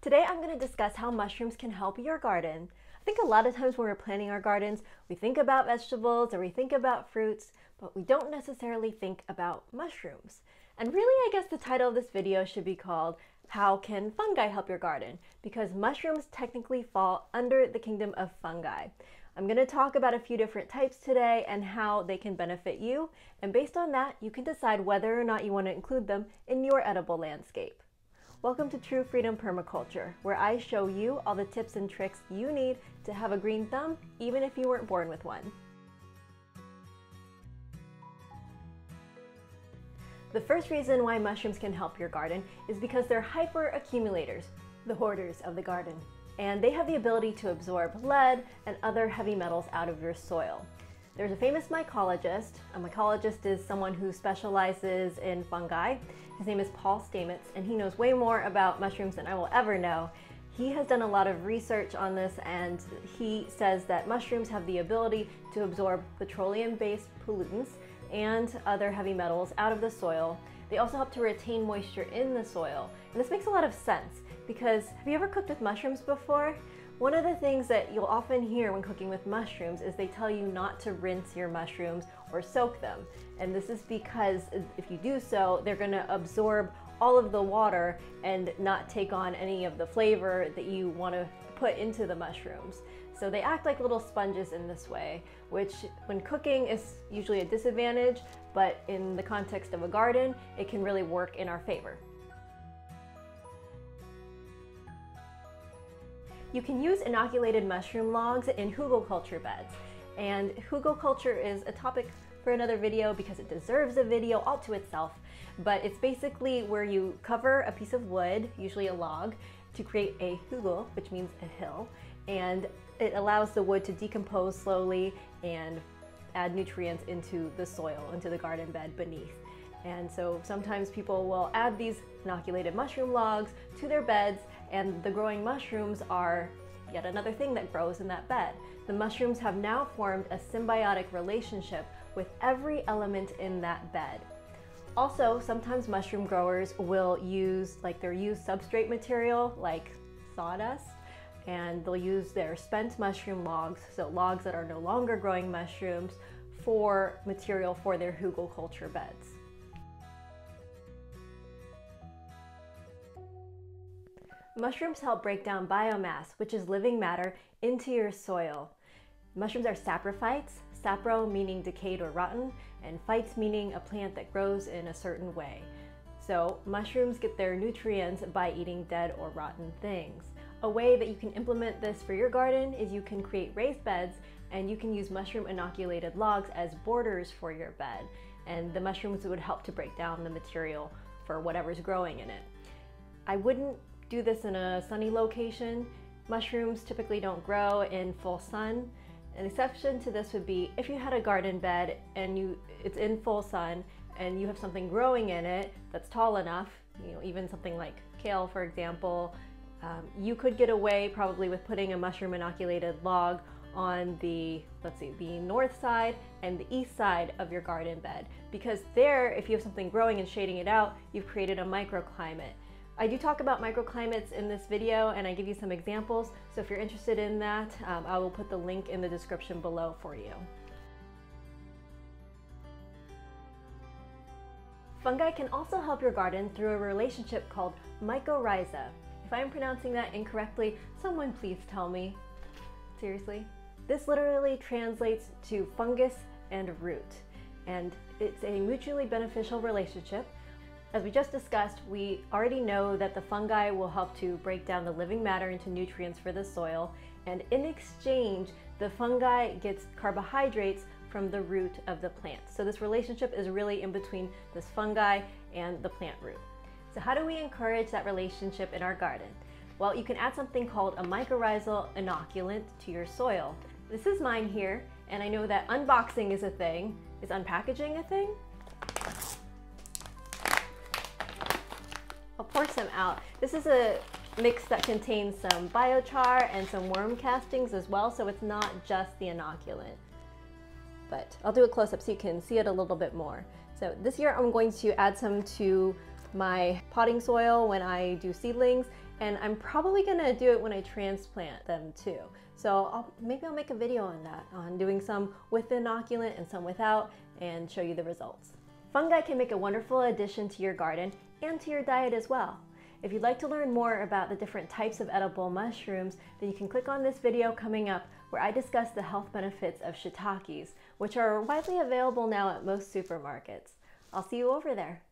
Today I'm going to discuss how mushrooms can help your garden. I think a lot of times when we're planting our gardens, we think about vegetables or we think about fruits, but we don't necessarily think about mushrooms. And really, I guess the title of this video should be called, How Can Fungi Help Your Garden? Because mushrooms technically fall under the kingdom of fungi. I'm going to talk about a few different types today and how they can benefit you, and based on that, you can decide whether or not you want to include them in your edible landscape. Welcome to True Freedom Permaculture, where I show you all the tips and tricks you need to have a green thumb, even if you weren't born with one. The first reason why mushrooms can help your garden is because they're hyper accumulators, the hoarders of the garden. And they have the ability to absorb lead and other heavy metals out of your soil. There's a famous mycologist. A mycologist is someone who specializes in fungi. His name is Paul Stamets, and he knows way more about mushrooms than I will ever know. He has done a lot of research on this, and he says that mushrooms have the ability to absorb petroleum-based pollutants and other heavy metals out of the soil. They also help to retain moisture in the soil. And this makes a lot of sense because have you ever cooked with mushrooms before? One of the things that you'll often hear when cooking with mushrooms is they tell you not to rinse your mushrooms or soak them. And this is because if you do so, they're going to absorb all of the water and not take on any of the flavor that you want to put into the mushrooms. So they act like little sponges in this way, which when cooking is usually a disadvantage, but in the context of a garden, it can really work in our favor. You can use inoculated mushroom logs in hugelkultur beds. And hugelkultur is a topic for another video because it deserves a video all to itself. But it's basically where you cover a piece of wood, usually a log, to create a hugel, which means a hill. And it allows the wood to decompose slowly and add nutrients into the soil, into the garden bed beneath. And so sometimes people will add these inoculated mushroom logs to their beds, and the growing mushrooms are yet another thing that grows in that bed. The mushrooms have now formed a symbiotic relationship with every element in that bed. Also, sometimes mushroom growers will use their used substrate material like sawdust, and they'll use their spent mushroom logs, so logs that are no longer growing mushrooms, for material for their hugelkultur beds. Mushrooms help break down biomass, which is living matter, into your soil. Mushrooms are saprophytes, sapro meaning decayed or rotten, and phytes meaning a plant that grows in a certain way. So mushrooms get their nutrients by eating dead or rotten things. A way that you can implement this for your garden is you can create raised beds, and you can use mushroom inoculated logs as borders for your bed. And the mushrooms would help to break down the material for whatever's growing in it. I wouldn't do this in a sunny location. Mushrooms typically don't grow in full sun. An exception to this would be if you had a garden bed and it's in full sun and you have something growing in it that's tall enough, even something like kale, for example, you could get away probably with putting a mushroom inoculated log on the north side and the east side of your garden bed, because there, if you have something growing and shading it out, you've created a microclimate. I do talk about microclimates in this video, and I give you some examples, so if you're interested in that, I will put the link in the description below for you. Fungi can also help your garden through a relationship called mycorrhiza. If I'm pronouncing that incorrectly, someone please tell me. Seriously? This literally translates to fungus and root, and it's a mutually beneficial relationship. As we just discussed, we already know that the fungi will help to break down the living matter into nutrients for the soil, and in exchange, the fungi gets carbohydrates from the root of the plant. So this relationship is really in between this fungi and the plant root. So how do we encourage that relationship in our garden? Well, you can add something called a mycorrhizal inoculant to your soil. This is mine here, and I know that unboxing is a thing. Is unpackaging a thing? I'll pour some out. This is a mix that contains some biochar and some worm castings as well, so it's not just the inoculant. But I'll do a close-up so you can see it a little bit more. So this year I'm going to add some to my potting soil when I do seedlings, And I'm probably gonna do it when I transplant them too. So maybe I'll make a video on that, on doing some with the inoculant and some without, and show you the results. Fungi can make a wonderful addition to your garden and to your diet as well. If you'd like to learn more about the different types of edible mushrooms, then you can click on this video coming up where I discuss the health benefits of shiitakes, which are widely available now at most supermarkets. I'll see you over there.